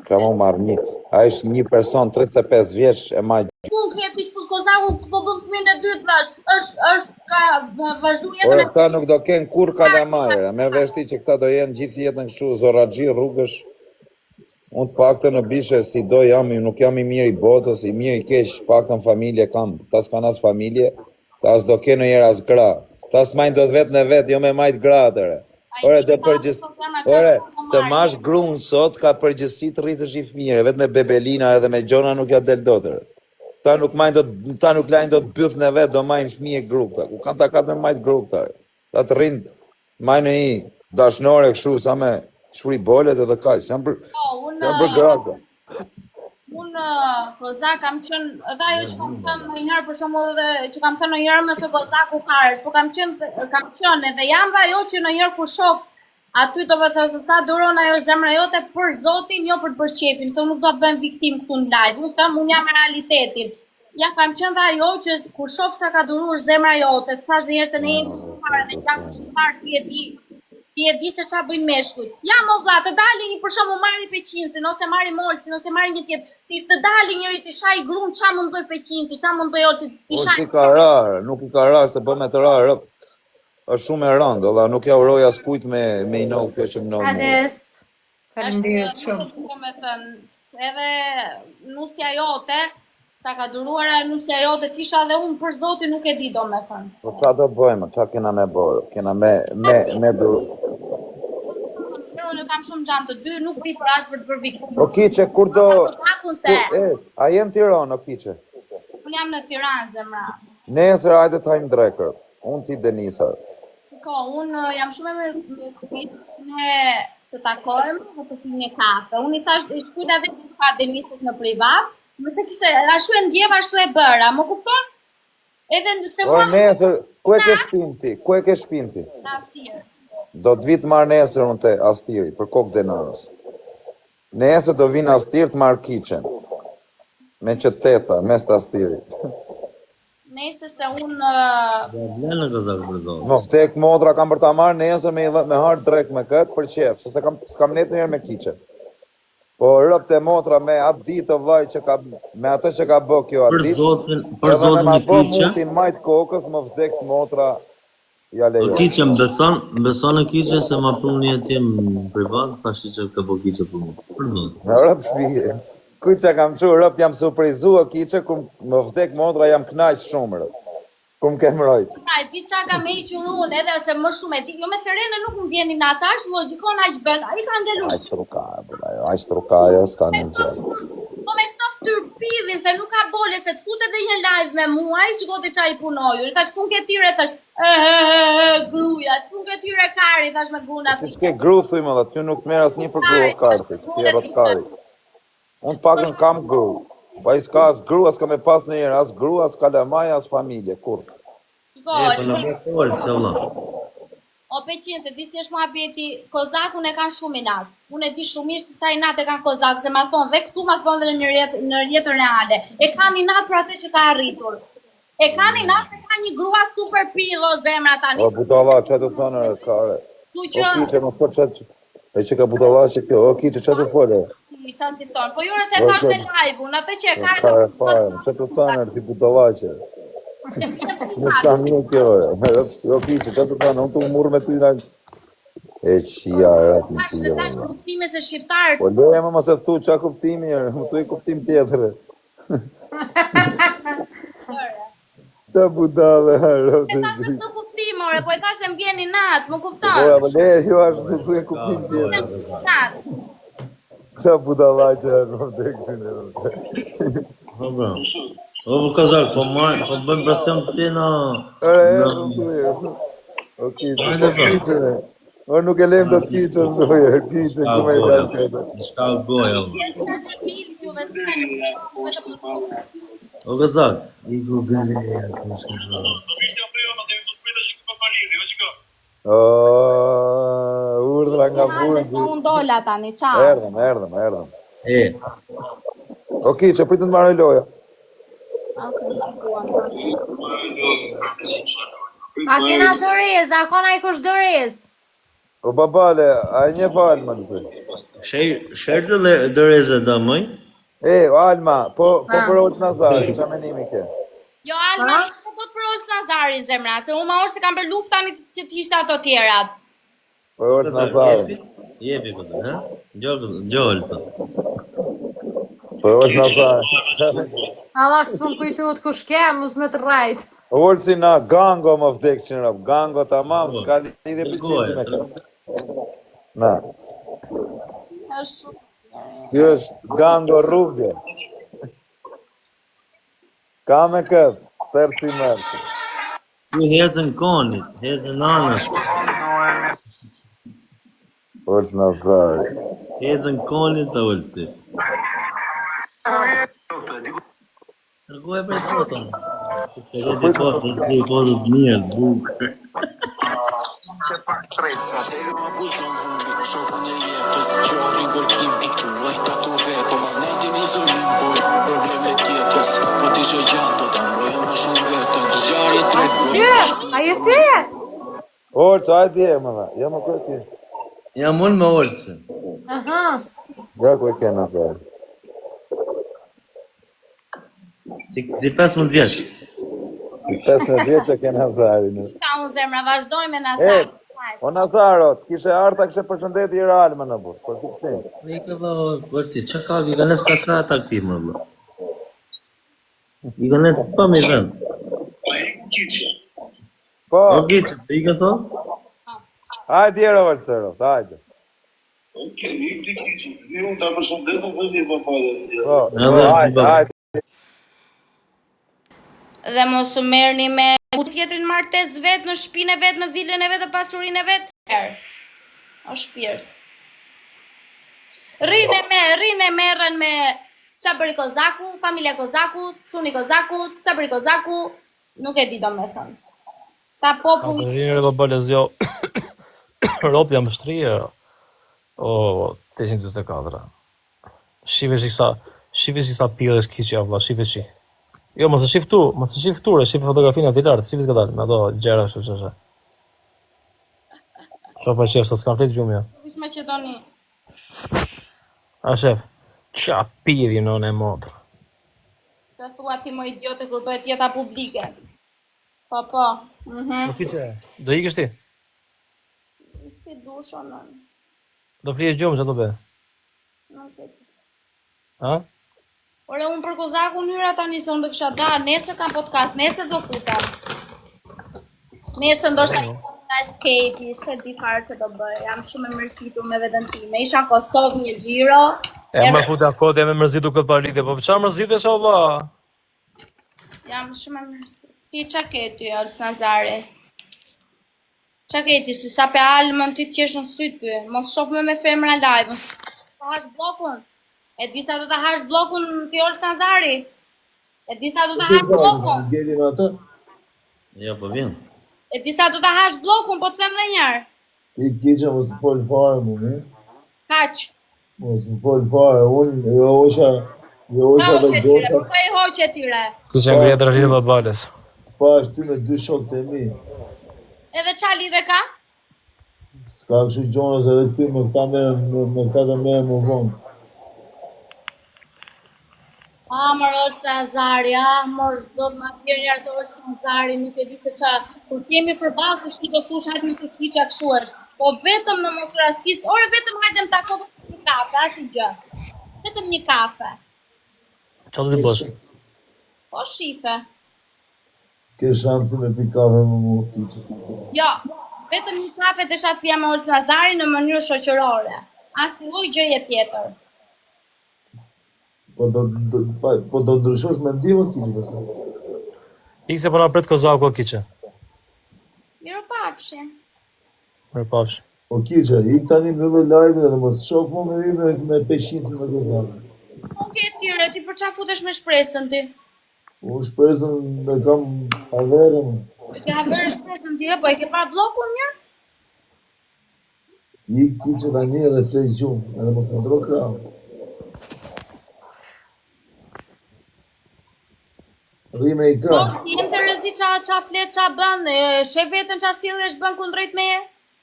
Ka mu marrë një. A ishtë një person 35 vjeç e ma Unë këti për Kozaku po bëm fëmijën e dytë thash, është ka vazhdu jetën e... Këta nuk do kenë kur kalamajre, merr vesh ti që këta do jenë gjithë jetën kështu zoraxhi rrugësh. Unë të paktën në bishe si do jam, nuk jam i mirë i botës, i mirë i keq, paktën familje kam, ta s'kan as familje, ta s'do ke në jera as gra, ta s'majnë do të vetë në vetë, jo me majtë gra atëre. Ore, të mash grunë sot ka përgjësi të rritësh i fëmijëre, vetë me bebelina edhe me gjona nuk ja del dotër. Ta nuk lajnë do të byth në vetë, do majnë fëmijë grupta, ku kanë takat me majtë grupta. Ta të rrinë, majnë i dashnore këshu, sa me shfri bolet edhe kaj, se janë për grata. Unë, Kozak, kam qënë, edhe ajo që kam thënë në njërë, për shumë edhe që kam thënë në njërë mëse Kozak u karet, po kam qënë edhe jam dhe ajo që në njërë ku shok, aty të vëthë se sa duron ajo zemra jote për Zotin, jo për të bërë qefin, se unë nuk do të bëjmë viktim këtu në live, unë thëmë, unë jam e realitetin. Ja kam qënë dhe ajo që kur shok sa ka durur zemra jote, të thash dhe njërë se ne jemi shqipare dhe gjakë shqipare ti e di se qa bëjnë meshkujt. Ja më vla, të dalin për shumë marri peqinsin, ose marri molsin, ose marri një tjetë, ti të dalin njëri të shaj grunë, qa mund bëj peqinsi, qa mund bëj oqë të shaj. O si ka rarë, nuk i ka rarë, se bëm e të rarë, është shumë e rëndë, dhe nuk ja uroj as kujt me i nëllë kjo që më nëllë. Ades, falenderit shumë. Edhe nusja jote, sa ka duruar e nusja jote, tisha dhe unë për Zotin nuk e di do me thënë. Po qa do bëjmë, qa kena me bërë, kena me duru. Unë kam shumë gjanë të dy, nuk di për asë për të bërë viktim. O Kiqe, kur do... A jem Tiranë, o Kiqe? Unë jam në Tiranë, zemra. Nesër hajde të hajmë drekër, unë ti Denisar. Unë jam shumë me të takojmë, dhe të fi një kafe. Unë i thash, shkujta dhe të fa Denisës në privat, mëse kishe, ashtu e ndjeva, ashtu e bëra, më kupton? Edhe nëse mua... O nesër, ku e ke shpinti? Ku e ke shpinti? Në Astirë. Do të vitë marrë nesër unë të Astiri, për kokë denarës. Nesër do vinë Astirë të marrë Kiqen. Me që teta, mes të Astiri. Nesër se unë... Më vdek modra kam për ta marrë nesër me hard drek me këtë për qef, se s'kam net njërë me Kiqen. Po rëpt e motra me atë ditë vlaj që ka, me atë që ka bë kjo atë ditë, edhe me ma bë mutin majtë kokës, më vdek motra ja lejo. Kiqen, beson e Kiqen se ma pru një tim privat, thashti që ka bë Kiqen për mu. Për zotë. Në rëpt shpije. Kujtë që kam që rëpt jam surprizua Kiqen, ku më vdek motra jam knaq shumë rëpt. Ku më kemë rojtë. Ti qa ka me i qurun edhe se më shumë e ti, jo me Serene nuk më vjeni në ata, është logikon aq bën, a i ka ndelu. Aq trukajo, s'ka një gjellë. Po me këto ftyrpidhin, se nuk ka bole, se të fut edhe një live me mua, i shkoti qa i punoju, i thash pun ke tire, thash, gruja, që pun ke tire kari, thash me gruna. Ti s'ke gru, thujme dhe, ty nuk merr asnjë për gru o karti, s'pjerot kari. Unë pakën kam gru. Pa i s'ka as gru, as ka me pas në jere, as gru, as kalamaj, as familje, kur? O peqin, se di si është mua beti, Kozak unë e kanë shumë inat. Unë e di shumë mirë se sa inat e kanë Kozak, se ma thonë, dhe këtu ma thonë dhe në jetën reale. E kanë inat për atë që ka arritur. E kanë inat se ka një grua super pilo zemra tani. O budala, që të thonë, kare. O Kiqe, më thot që... E që ka budala që kjo, o Kiqe, që të folë? Po jure se thash në live, unë atë që e ka... Kare, që të thonë, ti budala që... Në s'kam një kjo, o Kiqe, që të thonë, unë të umurë me ty në... E qia, rëtë në tijë. Thash kuptime se shqiptarët... Po leje më se thu, qa kuptimi, më thu i kuptim tjetërë. Të budale, rëtë në tijë. Të kuptim, ore, po e thash se më vjeni natë, më kuptarë. Po leje, jo ashtu, thu i kuptim tjetërë. Kësa budala që e në të kësine. O, Kozak, po bëjmë presion të ti në... O Kiqe, o nuk e lem të Kiqe në dojë, Kiqe, këme i dalë këtë. Shka goja, o Kozak, i gu gële, urdhra nga burë. Se unë dola tani, qa? Erdhëm. O Kiqe, pritë të marrë loja. A kena dërez, a kona i kush dërez? O babale, a e një falë më në të? Shërë dhe reze da mëj? Alma, po për Oltë Nazari, qa menimi ke? Jo, Alma, ishte po të për Oltë Nazari, zemra, se unë ma orë se kam për luftani që t'ishte ato tjerat. Për Oltë Nazari. Jepi këtë, ha? Gjohëllë të. Për Oltë Nazari. Allah s'më kujtuat kush ke, mos me të rajt. Oltë si na gango më vdek që në rëpë, gango të mam, s'ka lidhe për qëtë me këtë. Na. Kjo është gango rrugë. Ka me këtë, tërci mërci. Kjo hezën konit, hezën anës. Oltë Nazari. Hezën konit të ullësi. Nërgoj e për foton. Këtë e di foton, të i fotot mirë, bukë. A je ti? Oltë, hajde je, më dha. Ja më kërë ti. Jam unë me ullësi. Aha. Ja ku e ke Nazari. Si 15 vjeç. 15 vjeç e ke Nazari. Ta unë zemra, vazhdoj me Nazari. O Nazarot, kishe arta kishe përshëndetje i Alma në burë, për fiksim. Ike vë, vërti, që ka, i ka nësë kasrat aktiv më bë. I ka nësë pa me vend. Po, O gjithë, i ka thonë? hajde jero vërcërot, hajde. Po, hajde. Dhe mos u merrni me tjetrin martes vet në shtëpinë e vet, në vilën e vet, në pasurinë e vet. O shpirt. Rrinë merren me Çabëri Kozaku, familja Kozaku, Çuni Kozaku, Çabëri Kozaku, nuk e di domethënë. Ta populli. Rinë dhe bëllës jo, ropja më shtrije, o, 824. Shive që sa pire është kiqja, vla, shive që. Jo, mos e shif këture, shif fotografinë aty lartë, shif s'ka dalë, me ato gjera shtu që. Qa pa qef, sa s'kam fletë gjumja. Vish Maqedoni. A shef, qa piri në e modrë. Të thua ti më idiote kur bëhet jeta publike. Po. Po kiqe, do ikësh ti? Si dush o nën. Do flije gjumë që do be? Nuk e di. Ha? Ore, unë për Kozaku njëra tani se unë do kisha da, nesër kam podcast, nesër do futem. Nesër ndoshta i nga skate, se di farë që do bëj, jam shumë e mërzitur me veten time. Isha në Kosovë një xhiro. E më futa kod e me mërzitu këtë paritje, po qa mërzit e sha valla? Jam shumë e mërzitur. Ti qa ke ty, Oltë Nazari? Qa ke ty, si sa pe almën ty t'qesh në sytë ty, mos shof me femra live, ta hash blokun. E di sa do ta hash blokun ti Oltë Nazari? E di sa do ta hash blokun? Gjeli në atë? Ja, po vjen. E di sa do ta hash blokun, po të them dhe njerë. Ti kiqe mos të folë fare mu, ne? Kaq. Mos të folë fare, unë jo osha Ka dhe hoqe tyre, gjota, po ka i hoqe tyre. Ti që ngrijet rrëllinë dhe bales. pa ashtu me dy shok të mi. Edhe qa lidhe ka? S'ka kështu gjonës edhe ty me këta mere, me këta mere më vonë. Mor Oltë Nazari, mor zot ma tjerë njerë të Oltë Nazari, nuk e di se qa, kur kemi përbasë është të thush hajtë mi se ti qa këshu është, po vetëm në mos raskis, ore vetëm hajtë më takove një kafe, ati gjë, vetëm një kafe, Qa do t'i bësh? po shife, Ke shanti me pikave më mu kiqe. jo, vetëm një kafe të shatë pja me Oltë Nazari në mënyrë shoqërore, asnjë lloj gjëje tjetër. Po do ndryshosh me ndimën kiqe. Ik se po na pret Kozaku o kiqe. Miro pafshi. Mirë pafsh. Po kiqe, ik tani në dhe live dhe mos shof mu me rime me 500 me këzave. Nuk e tyre, ti për qa futesh me shpresën ti? Unë shpresën me kam haverën. E ke haverë shpresën ti, po e ke parë blokun mirë? Ik kiqe tani edhe flej gjumë, edhe mos më ndro krahë. Rime i Po, ka. si jenë të rëzi qa flet qa bën, shef vetëm qa thillesh bën kundrejt meje?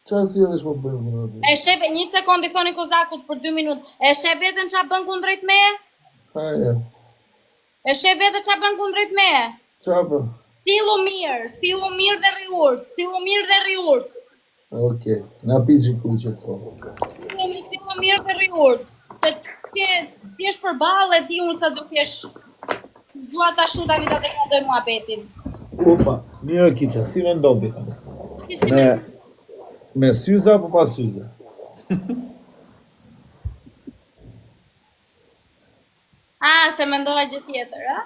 Çfarë sjellësh po bëjmë punë aty? E shef, një sekond i thoni Kozakut për 2 minutë. E shef veten ç'a bën kundrejt meje? Haja. E shef veten ç'a bën kundrejt meje? Çfarë bën? Sillu mirë dhe rriurt, sillu mirë dhe rriurt. Okej. Na piçi kuçet po. Kemi sillu mirë dhe rriurt. Se ti je përballë ti unë sa do kesh. Zua ta shuta vita të ka dhe muhabetin. Opa, mirë kiça, si mendon ti? Me syze apo pa syze? Se mendova gjë tjetër, a?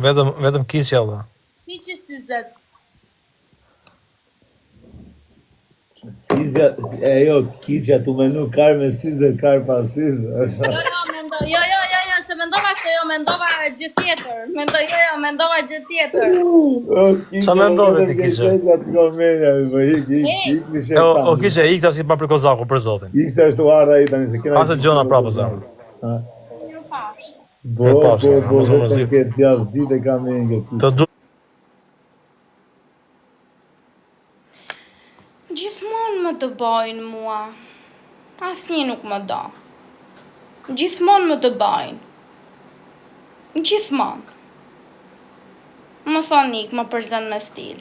Vetëm kiqja valla. Ti që syzet. Syze, jo, kiça tu menu kar me syze, kar pa syze. Se mendova këtë, mendova gjë tjetër. Mendova gjë tjetër. Qa mendove ti kiqe? O kiqe, ik tash pa për Kozaku, për zotin. Ik tash tu arra i tani se kena. Ase gjona prapë zemër. Mirë pash. Bo, këtë javë ditë e kam e nga Të du... Gjithmonë më dëbojnë mua. Asnjë nuk më do. Gjithmonë më dëbojnë. Gjithmonë. Më thonë ik, më përzën me stil.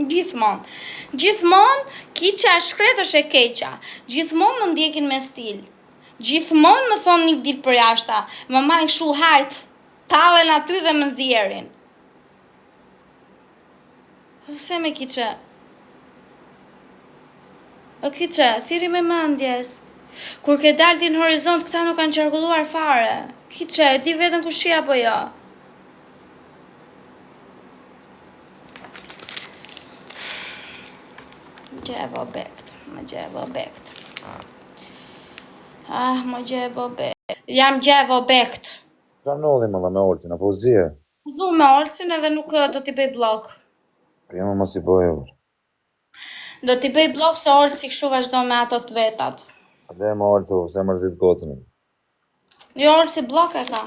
Gjithmonë. Gjithmonë, kiqa e shkret është e keqa. Gjithmonë më ndjekin me stil. Gjithmonë më thonë nik ditë për jashta. Më majnë shu hajt. Tallen aty dhe më nxjerrin. Pse me kiqe? O kiqe, thiri me mendjes. Kur ke dalë ti në horizont, këta nuk kanë qarkulluar fare. Kiqe, di vetën ku shi apo jo? Gjevo bekt, më gjevo bekt. Më gjevo bekt. Jam gjevo bekt. Qa nodhi më dhe me Oltin, apo zje? Zu me Olsin edhe nuk do t'i bëj blok. Jema mos i bëj edhe. Do t'i bëj blok se Olsi kështu vazhdo me ato të vetat. Dhe më Oltu, se mërzit gotën. Jo, Olsi blok e ka.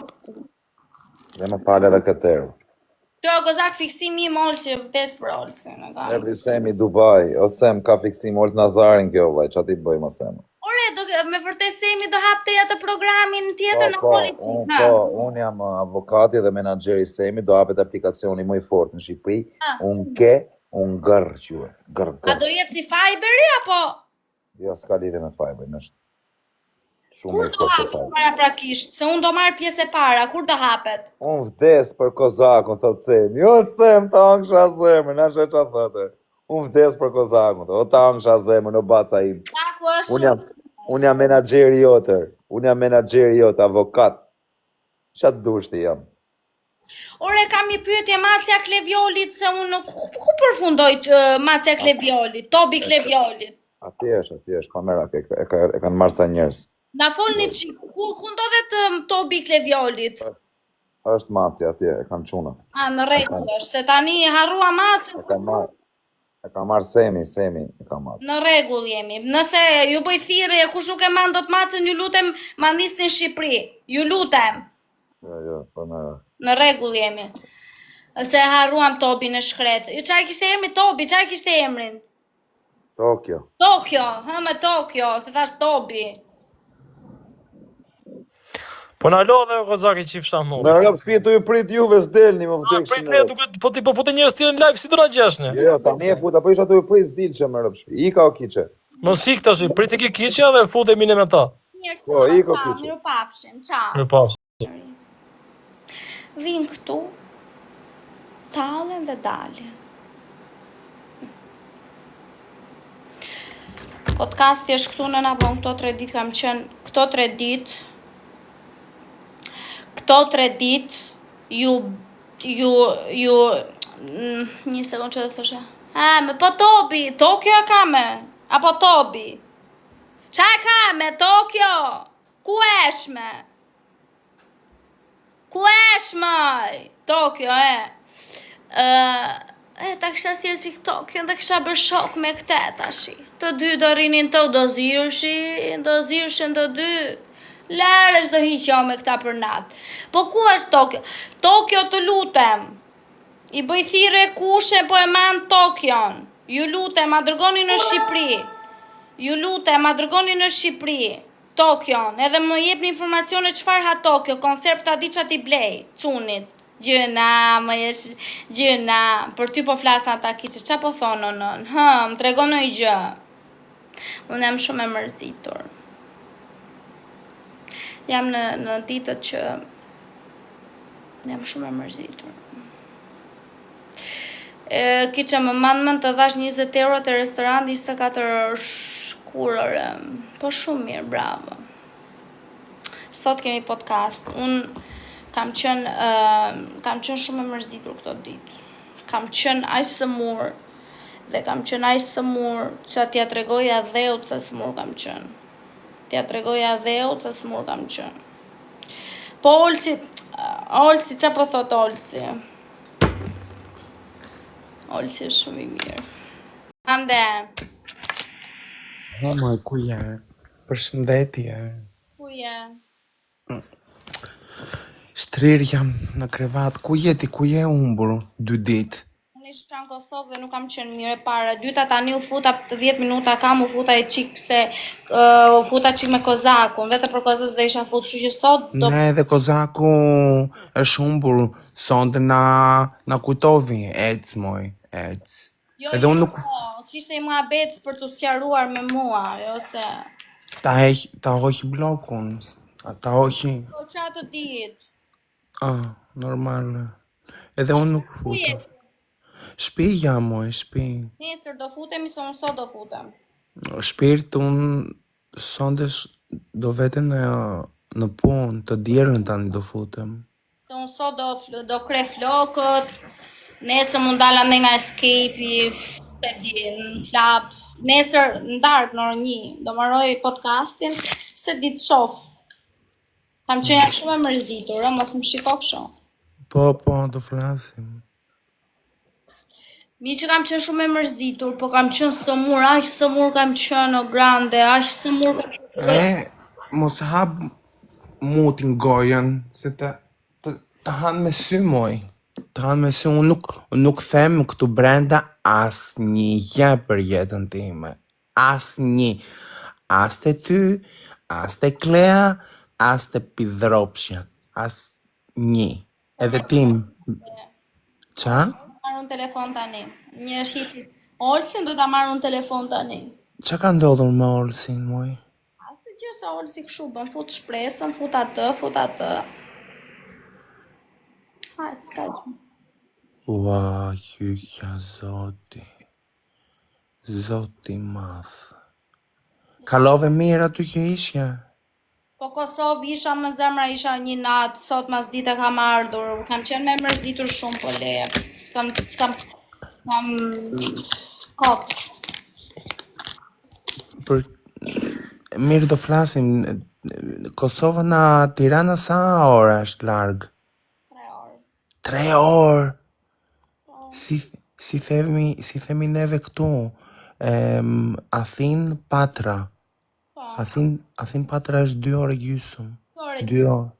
Dhe më pale dhe këtërë. Jo, Kozak fiksimi im Olsi, vdes për Olsin e ka. Ebri Semi Dubai, o Sem ka fiksim Olt Nazarin kjo vllaj, qa ti bëj më Sem? Ore, me vërtet Semi do hapte atë programin tjetër në polici. Unë jam avokati dhe menaxheri Semi, do hapet aplikacioni më i fortë në Shqipëri, unë gërë quhet, gërë. A do jetë si Fiberi apo? Jo, s'ka lidhje me Fiberin, është shumë Kur i do fortë. hapet para prakisht? Se unë do marr pjesë e para, kur do hapet? Unë vdes për Kozakun, thot Semi. Jo, Sem, ta angsha zemër, na she qa thotë. Unë vdes për Kozakun, o ta angsha zemër, në baca im. Zaku është... Unë jam menaxheri jote, avokat. Qa të dushti jam? Ore, kam një pyetje Macja Klevjolit, se unë ku përfundoj Macja Klevjolit, Tobi Klevjolit? Ati është, kamerat, e kanë marrë ca njerëz. Na folni çik, ku ndodhet Tobi Klevjolit? Është Maci atje, e kanë çunat. Në rregull është, se tani harrua Macin. E ka marrë Semi e ka marrë. Në rregull jemi. Nëse ju bëj thirrje, kush nuk e man dot Macin, ju lutem ma nisni në Shqipëri. Ju lutem. Jo, po më. Në rregull jemi. Se harruam Tobin e shkret. Çfarë kishte emrin Tobi? Çfarë kishte emrin? Tokyo, me Tokyo, se thash Tobi. Po na lodhe o Kozaki qifsha më. në rrëp shpjetu ju prit juve s'delni më vdekshin. Prit ne duke po ti po futë njerëz tjerë në live si do na gjeshne. Jo, tani e fut, apo isha tu ju prit s'dil që më rrëp shpjet. Ika o kiqe. Mos ik tash, prit iki kiqja dhe futemi ne me ta. Po, iko kiqe. Mirupafshim, ciao. Mirupafshim. Vin këtu, tallen dhe dalin. Podcasti është këtu në nabon, këto 3 ditë kam qenë, këto 3 ditë, ju, një sekund që dhe thëshe. Me po Tobi, Tokyo e ka me, apo Tobi? Qa e ka me, Tokyo? Ku eshme? Ku eshmaj? Tokyo, ta kisha thjel qik Tokyo, ta kisha bërë shok me këte tashi. Të dy do rinin të do zirshin të dy. Lere çdo hiqja me këta për natë. Po ku është Tokyo? Tokyo të lutem. I bëj thirrje kushe po e man Tokion. Ju lutem, ma dërgoni në Shqipëri. Ju lutem, ma dërgoni në Shqipëri. Tokion, edhe më jepni informacione çfarë ha Tokyo, konserv ta di çati blej, çunit. Gjëna, më jesh gjëna, për ty po flasin ata kiçe, ç'a po thonë nën? Më tregon një gjë. Unë jam shumë e mërzitur. Jam në ditët që jam shumë e mërzitur. Kiçe më mend të dhash 20 euro te restoranti 24 shkurore. Po shumë mirë, bravo. Sot kemi podcast. Unë kam qenë shumë e mërzitur këto ditë. Kam qenë aq sëmur dhe kam qenë aq sëmur që t'ja tregoja dheut se smur kam qenë. T'ja tregoja dheut se smur kam qenë. Po Olsi, ç'a po thot Olsi? Olsi është shumë i mirë. Ande. Mama, ku je? Përshëndetje. Ku je? Shtrir jam në krevat. Ku je ti? Ku je humbur 2 ditë? Unë isha në Kosovë dhe nuk kam qenë mirë e para. Dyta tani u futa 10 minuta kam, u futa e qik se u futa qik me Kozakun. Vete për Kozës dhe isha fut, kështu që sot do... Ne edhe Kozaku është humbur. Sonte na kujtovi. Ec, moj. Ec. Jo, Edhe unë nuk... kishte i muhabet për të sqaruar me mua, jo se... Ta hoqi blokun. Ta hoqi... Po qatë ditë. Normale. Edhe unë nuk futa. Shpi jam, moj, shpi. Nesër do futemi, se unë sot do futem. Shpirt, unë sonde do vete në punë, të djerën tani do futem. Se unë sot do kre flokët, nesër mund dala me nga Escape-i, se di, në klap. Nesër në darkë, në orë 1, do marroj podcastin, se di të shof. Kam qenë shumë e mërzitur, mos më shiko kështu. Po, do flasim. Mi që kam qenë shumë e mërzitur, po kam qenë sëmur, aq sëmur kam qenë o grande, aq sëmur kam qenë. Mos hap mutin gojen, se të hanë me sy, moj. Të hanë me sy, unë nuk them këtu brenda as një gjë për jetën time. As një. As të ty, as të Klea, as të Pidropsha. As një. Edhe tim. Qa? Marrë unë telefon tani. Një është hici. Olsin do ta marrë unë telefon tani. Qa ka ndodhur me Olsin, moj? Asë gjë se Olsi këshu, bën fut shpresën, fut atë. Hajtë, s'ka gjë. Ua, jyqja zoti. Zoti madh. Kalove mirë aty që ishja? Po Kosovë isha më zemra, isha një natë, sot mas dite kam ardhur, kam qenë me mërzitur shumë po leje. S'kam kokë. Për mirë do flasim. Kosova na Tirana sa ora është larg? 3 orë. 3 orë. Si themi neve këtu. Athin Patra. Athin Patra është 2 orë gjysmë. 2 orë.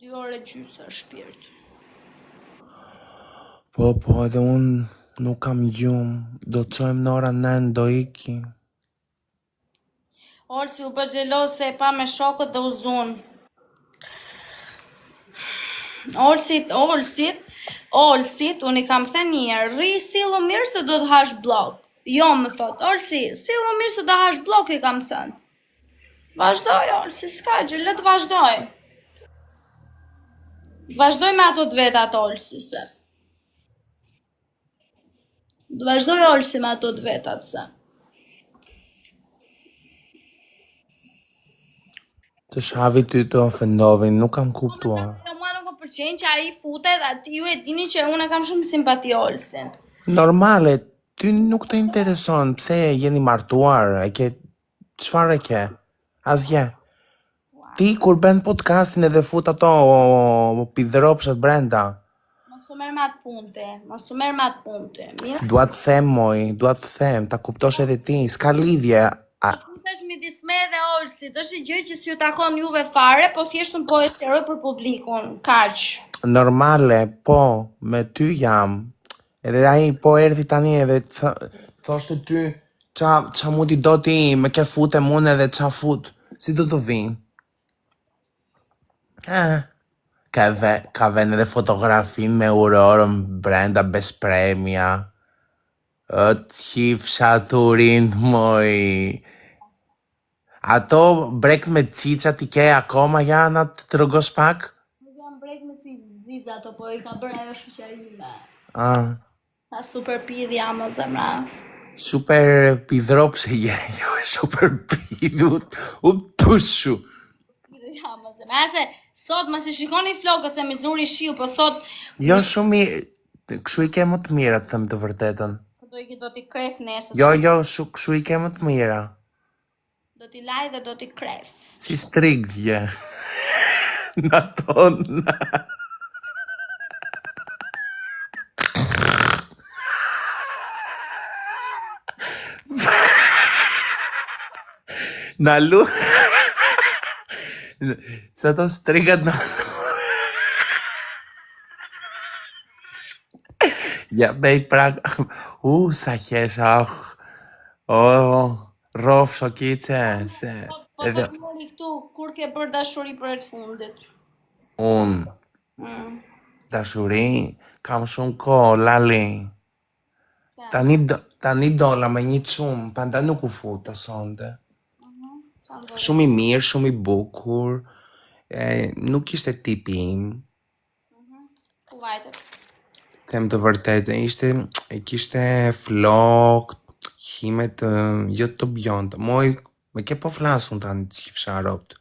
Orë gjysë është shpirt. Po, edhe unë nuk kam gjumë. Do të qojmë në ora 9, do iki. Olsi u bë xheloz se e pa me shokët dhe u zun. Olsit, unë i kam thënë një herë, rri sillu mirë se do të hash blok. Jo, më thot, Olsi, sillu mirë se do hash blok, i kam thënë. Vazhdoj, Olsi, s'ka gjë, le të vazhdoj. Vazhdoj me ato të vetat, Olsi, se. Vazhdoj, Olsi, me ato të vetat, se. Të shavi ty të ofendovin, nuk kam kuptuar. Mua nuk më pëlqen që ai futet, aty ju e dini që unë kam shumë simpati Olsin. Normale, ty nuk të intereson, pse jeni martuar, çfarë e ke? Asgjë. Ti kur bën podcastin edhe fut ato pidhropshat brenda. Mos Mos u merr me atë punte, mos u merr me atë punte. Mirë? Dua të them, moj, dua të them, ta kuptosh edhe ti, s'ka lidhje. Po puntesh midis me dhe Olsit, është një gjë që s'ju takon juve fare, po thjesht un po e sqaroj për publikun. Kaq. Normale, po, me ty jam. Edhe ai po erdhi tani edhe thoshte ty, qa mundi do ti, me ke fute mune edhe qa fut, si do të vinë? Ka vend edhe fotografin me urorën brenda bespremja. O qif shaturin, moj. Ato brek me cica ti ke akoma janë atë të rëgosh pak? Nuk jam brek me si ziza ato, po i ka bërë ajo shoqërime. Ah, Ka super pidhja më zemra. super pidhrop se je, jo e super pidhut, u pushu. Pidhja më zemra. Se sot më se shikoni flokët se mizuri shiu, po sot Jo shumë mirë, këshu i ke më të mira të them të vërtetën. do t'i kref nesër. Jo, këshu i ke më të mira. Do t'i laj dhe do t'i kref. Si strig je. Në tonë. Në lu. Sa to strigat në lu. Ja, bej prak. Sa kesh, rof shokice. Po do t'mori këtu, kur ke bërë dashuri për e të fundit? Unë, dashuri, kam shumë ko, lali. Tani dola me një qumë, panda nuk u futa sonde. Shumë i mirë, shumë i bukur, nuk ishte tipi im. Ku vajte? Them të vërtetë, kishte flok, himet, jo të bjonda. Moj, me ke po flasun tani të qifsha ropt.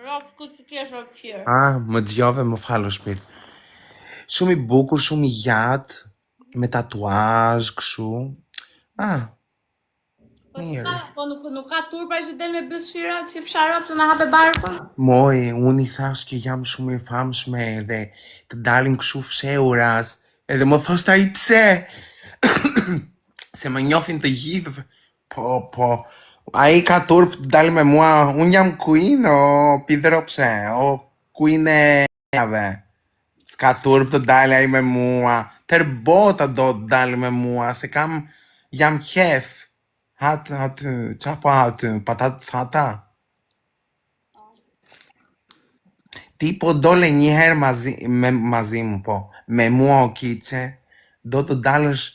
Ropt, ku të kesh ropt qirë? Më djove, më falë shpirt. Shumë i bukur, shumë i jatë, me tatuazh, këshu. Mirë. Po nuk ka turpa që del me bytë shira që fsharop të në hape barkën? Moj, unë i thash që jam shumë i famshme edhe të dalim këshu fshehuras, edhe më thosht ai pse? Se më njofin të gjithë. Po, ai ka turp të dalim me mua, unë jam queen o pidhero pse, o queen e jave. S'ka turp të dali ai me mua, tër bota do të dali me mua, se jam qef. Aty, qa po aty, patat thata? Ti po dole njëherë mazim, po, me mua o kice, do të dalësh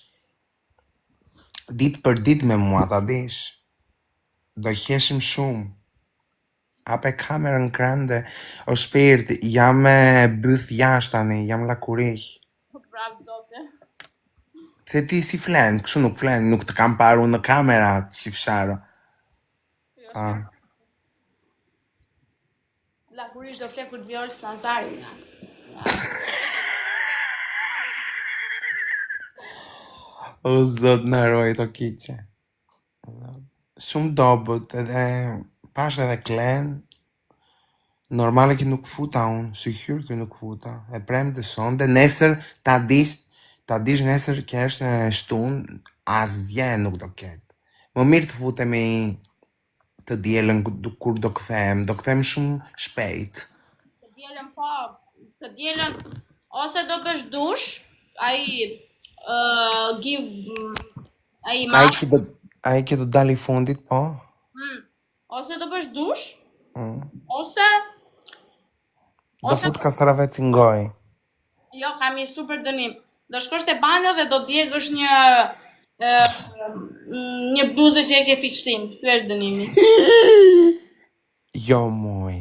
dit për dit me mua, ta dish. Do heshim shumë. Ape kamerën krande, o shpirt, jam me byth jashtani, jam lakurih. Bravo, dote. Se ti si flen, kështu nuk flen, nuk të kam paru në kamera, që fsharo. Lakurish do fle kur të vjollës Nazarin. O zot në roj të kiqe. Shumë dobut, edhe pash edhe klen. Normale që nuk futa unë, syqyr që nuk futa. E prem të sonde, nesër ta dish nesër që është shtun, asgje nuk do ketë. Më mirë të futemi të dielën kur do këthem shumë shpejt. Të dielën po, të dielën ose do bësh dush, Ai që do dali fundit, po? Ose do bësh dush, ose do fut kastravet si ngoj. Jo, kam një super dënim. Do shkosh te banjo dhe do djegësh një bluzë që e ke fiksim. Ky është dënimi. Jo, moj,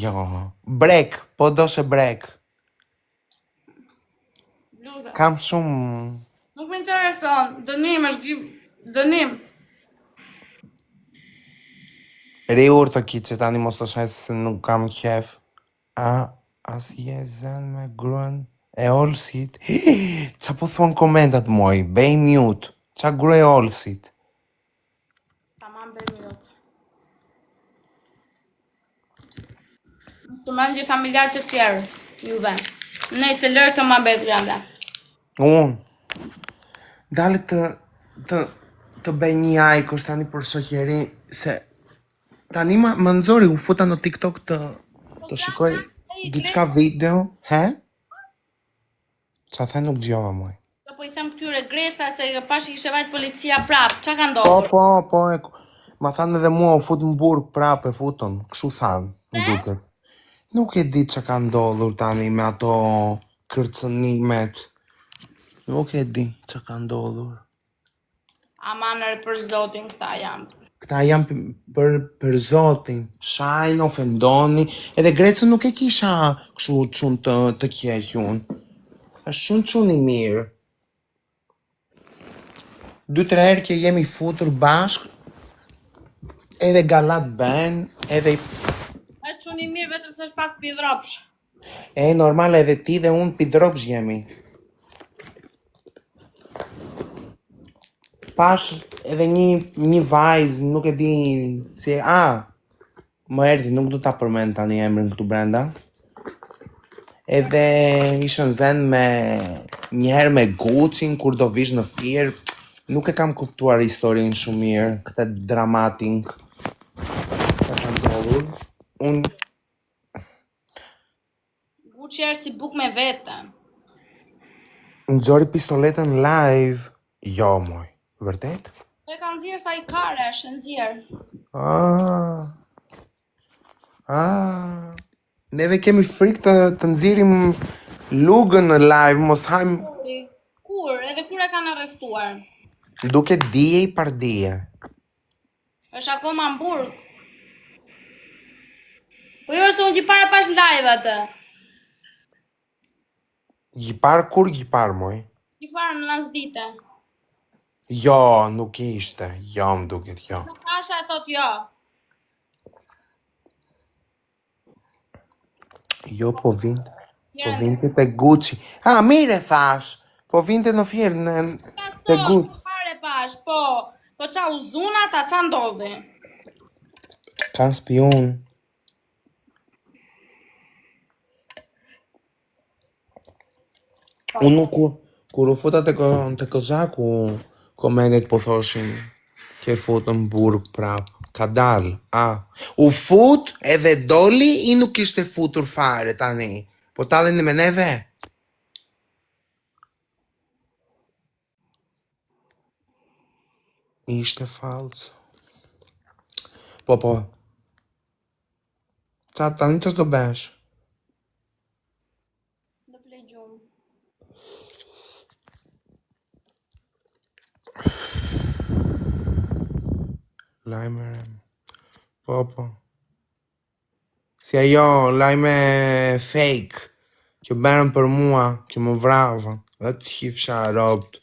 jo. Brek, po do se brek. Bluza. Kam shumë... Nuk më intereson. Dënim është dënim. Ri urtë të kiqe, tani mos të shajtë se nuk kam qef. As je zën me gruan e Olsit. Qa po thonë komentat moj, bej mute. Qa grua e Olsit? Tamam bej mute. Të mendje familjar të tjerë, juve. Nëse lërë të ma bet grande. Unë. Dale të bëj një ajkosh tani për shoqëri se tani më nxori u futa në TikTok të shikoj diçka video, he? Qa the nuk dëgjova muj. Po I them këtyre greca se pash I kishe vajt policia prap. Qa ka ndodhur? Po, ma thanë edhe mua u fut në burg prap e futën, kështu thanë, më duket. Nuk e di që ka ndodhur tani me ato kërcënimet. Nuk e di që ka ndodhur. Amanër për zotin këta janë. Këta janë për zotin, shajnë, ofendoni, edhe Grecën nuk e kisha kështu qunë të kjequn. Është shumë qunë I mirë. 2-3 herë që jemi futur bashk, edhe gallat ben, edhe... Është shumë I mirë vetëm se është pak pidropsh. Normal edhe ti dhe unë pidropsh jemi. Pash edhe një vajzë, nuk e di si... më erdi, nuk du ta përmend tani emrin këtu brenda. Edhe ishën zen me... njëherë me Gucci, kur do vish në firë. Nuk e kam kuptuar historin shumë mirë, këtë dramatik. Ka ndodhur. Unë... Gucci është si buk me vete. Nxori pistoletën live. Jo, moj. Vërtet? Po e ka nxjerr sa I kare, është nxjerr. Neve kemi frikë të nxjerrim lugën në live, mos hajmë... Kur? Edhe kur e kanë arrestuar? Duke dije I par dije. Është akoma në burg. Po jo se unë gjipara pash live atë. Gjipar kur gjipar, moj? Gjipara në Lasdite. Jo, nuk ishte. Jo, më duket, jo. Natasha e thot jo. Jo, po vinte te Gucci. Mire thash. Po vinte në firë te Gucci. Pare pash, po qa u zunat, qa ndodhi? Kanë spion. Unë kur u futa te Kozaku, komendet po thoshin që futën burg prap. Ka dal, U fut edhe doli I nuk ishte futur fare tani. Po talin me neve. Ishte falso. Po. Qa tani që s'do besh? Do plej gjumë. Lajme. Po. Si ajo, lajme fake. Që berën për mua, që më vravën. Dhe të qifësha ropt.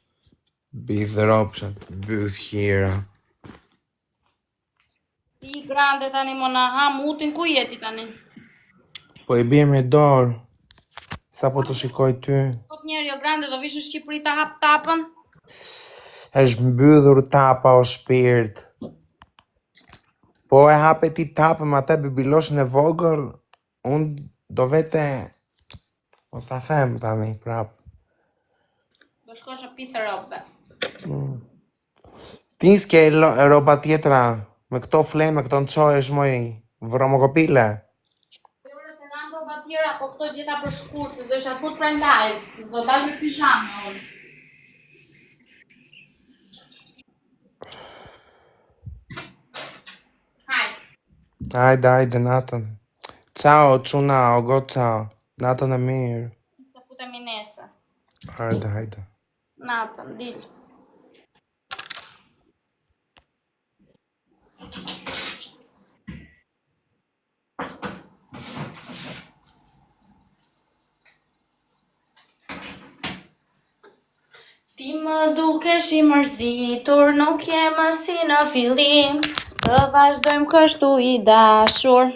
Bithë ropshat, bëth hira. Ti grande tani mona ha mutin, ku jeti tani? Po I bje me dorë. Sa po të shikoj ty? Kot njerë jo grande do vishë Shqipëri ta hap tapën? Është mbydhur tapa o shpirt. Po e hape ti tapën me ata bibiloshën e vogël, unë do vete... Mos ta them tani, prap. Do shkosh pithë robe. Ti s'ke roba tjetra, me këto fleme, këto në qohesh moj vromokopile. Jore se nga roba tjera, po këto gjeta për shkurt, se do isha fut për ndaj, do dalë me pijama unë. Hajde, natën. Ciao, quna, ogo, ciao. Natën e mirë. Se futemi nesër. Hajde. Natën, dil. Ti më dukesh I mërzitur, nuk je më si në fillim, të vazhdojmë kështu I dashur.